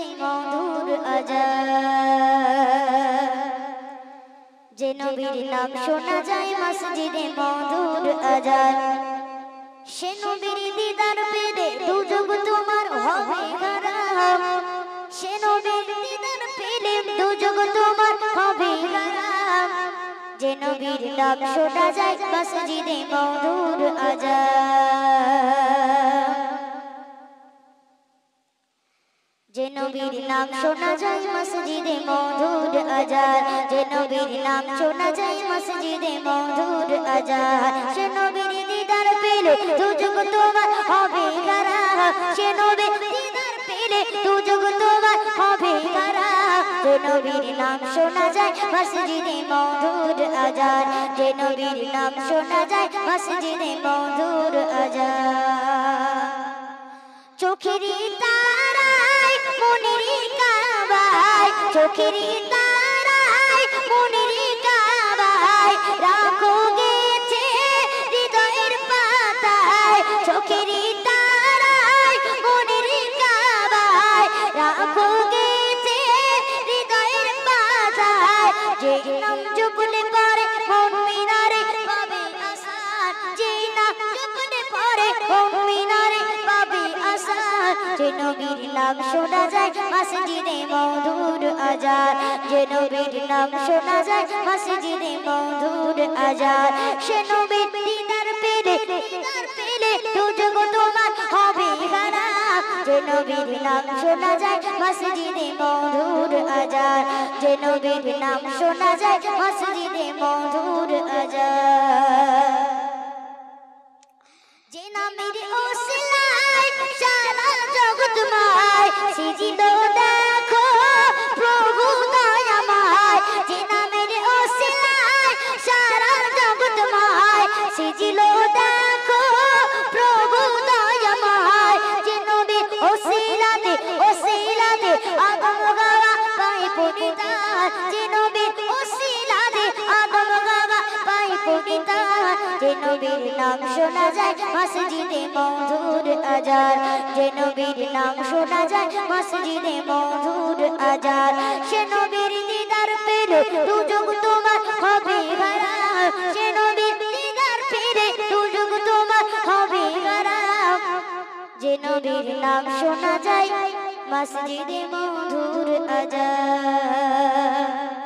মসজিদে মধুর আজান যে নবীর নাম শোনা যায় মসজিদে মধুর আজান সে নবীর দিদার পেলে দুযুগ তোমার হবে হারাম সে নবীর দিদার পেলে দুযুগ তোমার হবে হারাম যে নবীর নাম শোনা যায় মসজিদে মধুর আজান যে নবীর নাম শোনা যায় মসজিদে মধুর আজান যে নবীর নাম শোনা যায় মসজিদে মধুর আজান সে নবীর দিদার পেলে দুযুগ তোমার হবে হারাম সে নবীর দিদার পেলে দুযুগ তোমার হবে হারাম যে নবীর নাম শোনা যায় মসজিদে মধুর আজান যে নবীর নাম শোনা যায় মসজিদে মধুর আজান চোখেরই তারায় মনেরই কাবায় চোখেরই তারায় মনেরই কাবায় রাখো গেছে হৃদয়ের পাতায় চোখেরই তারায় মনেরই কাবায় রাখো গেছে হৃদয়ের পাতায় যে নাম জপলে পরে মন মিনারে পাবে আসান যে নাম জপলে পরে মন মিনারে পাবে আসান যে নবীর নাম শোনা যায় মসজিদে মধুর আজান যে নবীর নাম শোনা যায় মসজিদে মধুর আজান সে নবীর দিদার পেলে দুযুগ তোমার হবে হারাম যে নবীর নাম শোনা যায় মসজিদে মধুর আজান যে নবীর নাম শোনা যায় মসজিদে মধুর আজান যে নামের ওসিলায় সারা জগৎময় সিজিদ দেখো প্রভু দয়াময় যে নামের ওসিলায় সারা জগৎময় সিজিল দেখো প্রভু দয়াময় যে নবীর ওসিলাতে আদম গাওয়া পায় পবিতার যে নবীর ওসিলাতে আদম গাওয়া পায় পবিতার যে নবীর নাম শোনা যায় মসজিদে মধুর আজান যে নবীর নাম শোনা যায় মসজিদে মধুর আজান সে নবীর দিদার পেলে দুযুগ তোমার হবে হারাম সে নবীর দিদার পেলে দুযুগ তোমার হবে হারাম যে নবীর নাম শোনা যায় মসজিদে মধুর আজান।